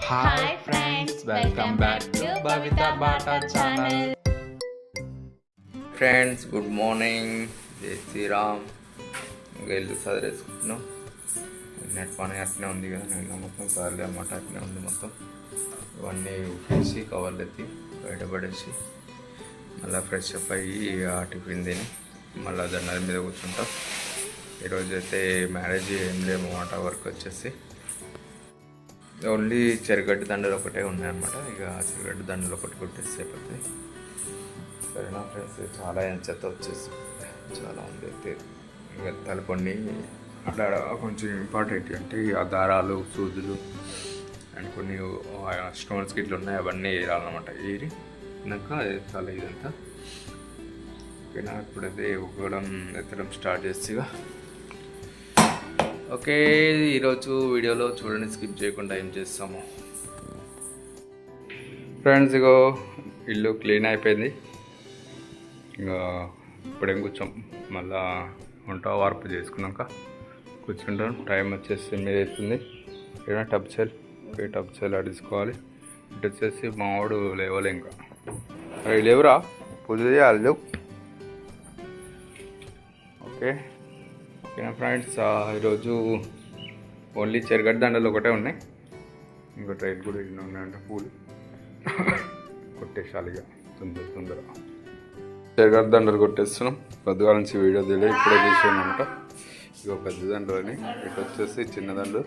Hi friends, welcome back to Bhavita Bata channel. Friends good morning, జై శ్రీరామ్. ఇంకా ఇల్లు సదరేసుకుంటున్నాం. Net పని అట్నే ఉంది కదా, నేను మొత్తం సార్లు అన్నమాట. అట్నే ఉంది మొత్తం. ఇవన్నీ ఉప్పేసి కవర్లు ఎత్తి బయటపడేసి మళ్ళీ ఫ్రెష్ అప్ అయ్యి ఆ టిఫిన్ తిని మళ్ళీ దండాల మీద కూర్చుంటాం. ఈరోజు అయితే మ్యారేజ్ ఏం లేమన్నమాట. వర్క్ వచ్చేసి ఓన్లీ చెరగడ్డ దండలు ఒకటే ఉన్నాయన్నమాట. ఇక చెరగడ్డ దండలు ఒకటి కొట్టేసి అయిపోతాయి. సరేనా ఫ్రెండ్స్, చాలా చెత్త వచ్చేసి చాలా ఉంది. అయితే ఇక తలపొండి అట్లా కొంచెం ఇంపార్టెంట్ అంటే ఆ దారాలు, సూదులు అండ్ కొన్ని స్టోన్స్ గిట్లు ఉన్నాయి, అవన్నీ వేయాలన్నమాట. ఏరి ఇంకా చాలా ఇదంతా ఓకేనా. ఇప్పుడైతే ఉగ్గడం ఎత్తడం స్టార్ట్ చేసి ఓకే. ఈరోజు వీడియోలో చూడండి, స్కిప్ చేయకుండా ఏం చేస్తాము. ఫ్రెండ్స్ ఇగో ఇల్లు క్లీన్ అయిపోయింది. ఇంకా ఇప్పుడేం కూర్చోం, మళ్ళా వంట వార్పు చేసుకున్నాక కూర్చుంటాం. టైం వచ్చేసి 8 అవుతుంది. ఏదైనా టబ్ సెల్ అడుచుకోవాలి. ఇటు వచ్చేసి మావాడు లేవలే, ఇంకా అవి లేవురా, పూజ చేయాలి లేవు. ఓకే ఓకేనా ఫ్రెండ్స్, ఈరోజు ఓన్లీ చెరగడ్డ దండలు ఒకటే ఉన్నాయి. ఇంకా ట్రైల్ కూడా ఎన్నో ఉన్నాయంటే పూలు కొట్టేసాలి ఇక తొందర. చెరగడ్డ దండలు కొట్టేస్తున్నాం. పొద్దుగాల నుంచి వీడియో తెలియదు, ఇప్పుడే తీసానమాట. ఇక పెద్ద దండలని, ఇటు వచ్చేసి చిన్న దండలు.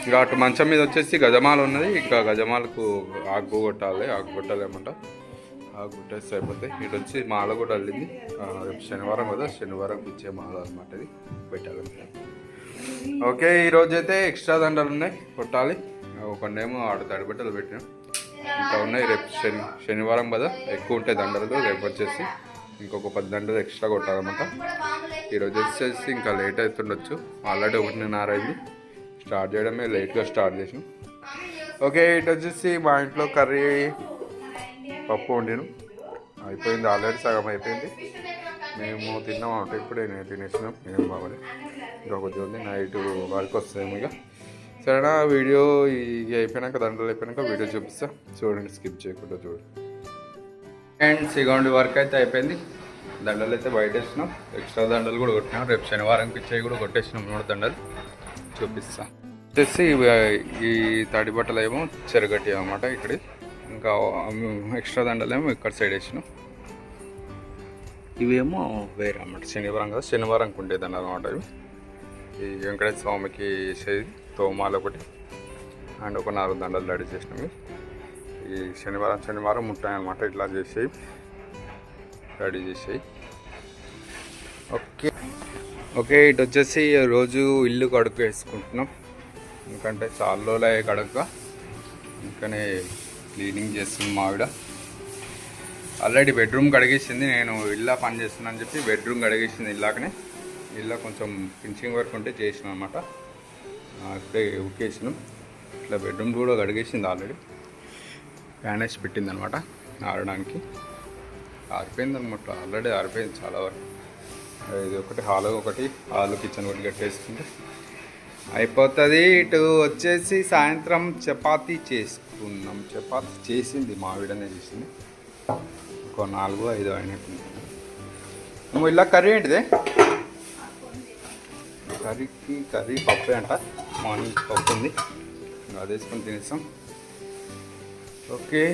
ఇక అటు మంచం మీద వచ్చేసి గజమాల ఉన్నది. ఇక గజమాలకు ఆకు కొట్టాలేమంట. ఆకు కొట్టేస్తే అయిపోతాయి. ఇటు వచ్చి మాల కూడా అల్లింది. రేపు శనివారం కదా, శనివారం ఇచ్చే మాల అనమాట. ఇది పెట్టాలంటే ఓకే. ఈరోజు అయితే ఎక్స్ట్రా దండలు ఉన్నాయి, కొట్టాలి. ఒకనేమో ఆడ తడిబట్టలు పెట్టినాం, ఇంకా ఉన్నాయి. రేపు శనివారం కదా, ఎక్కువ ఉంటాయి దండలు. రేపు వచ్చేసి ఇంకొక 10 దండలు ఎక్స్ట్రా కొట్టాలన్నమాట. ఈరోజు వచ్చేసి ఇంకా లేట్ అవుతుండొచ్చు. ఆల్రెడీ 1:30 అయింది. స్టార్ట్ చేయడమే లేట్గా స్టార్ట్ చేసినాం. ఓకే. ఇటు వచ్చేసి మా ఇంట్లో కర్రీ పప్పు వండిను, అయిపోయింది. ఆల్రెడీ సగం అయిపోయింది. మేము తిన్నాం అంటే ఇప్పుడే నేను తినేసినాం. మేము బాగాలి, ఇంకా కొద్దిగా ఉంది. నైట్ వర్క్ వస్తాము ఇక. సరేనా, వీడియో ఇక అయిపోయినాక దండలు అయిపోయినాక వీడియో చూపిస్తా, చూడండి, స్కిప్ చేయకుండా చూడండి. అండ్ సిగండి వర్క్ అయితే అయిపోయింది. దండలు అయితే బయట వేసినాం. ఎక్స్ట్రా దండలు కూడా కొట్టినాం. రేపు శనివారం ఇచ్చేవి కూడా కొట్టేసినాం. 3 దండలు చూపిస్తా. వచ్చేసి ఈ తడి బట్టలు ఏమో చెరగట్టి అన్నమాట ఇక్కడ. ఇంకా ఎక్స్ట్రా దండలు ఏమో ఇక్కడ సైడ్ వేసినాం. ఇవేమో వేరే అన్నమాట. శనివారం కదా, శనివారంకి ఉండేదండి అనమాట. ఇవి ఈ వెంకటేశ్వర స్వామికి వేసేది తోమాలు ఒకటి అండ్ ఒక 4 దండలు రెడీ చేసినవి. ఈ శనివారం ఉంటాయన్నమాట. ఇట్లా చేసేవి రెడీ చేసేవి. ఓకే. ఇటు వచ్చేసి రోజు ఇల్లు కడుక్కు వేసుకుంటున్నాం. ఎందుకంటే చాలా రోజులు అయ్యే కడుక్క, ఇంకనే క్లీనింగ్ చేస్తుంది మావిడ. ఆల్రెడీ బెడ్రూమ్ కడిగేసింది. నేను ఇల్లా పని చేస్తున్నాను అని చెప్పి బెడ్రూమ్ కడిగేసింది. ఇల్లాకనే ఇల్లా కొంచెం ఫినిషింగ్ వర్క్ ఉంటే చేసినాం అనమాట. ఇప్పుడే ఉక్కేసినాం. ఇట్లా బెడ్రూమ్ కూడా కడిగేసింది. ఆల్రెడీ ఫ్యాన్ వేసి పెట్టింది అనమాట ఆడడానికి. ఆరిపోయింది అనమాట, ఆల్రెడీ ఆరిపోయింది చాలా వరకు. ఇది ఒకటి హాల్ కిచెన్ ఒకటి కట్టేసుకుంటే అయిపోతుంది. ఇటు వచ్చేసి సాయంత్రం చపాతీ చేసుకున్నాం. చపాతీ చేసింది మావిడనే చేసింది. ఒక 4-5 అయినట్టుంది. నువ్వు ఇలా కర్రీ ఏంటిదే? కర్రీ పప్పే అంట. మార్నింగ్ పప్పు ఉంది, అది వేసుకొని తినేస్తాం. ఓకే.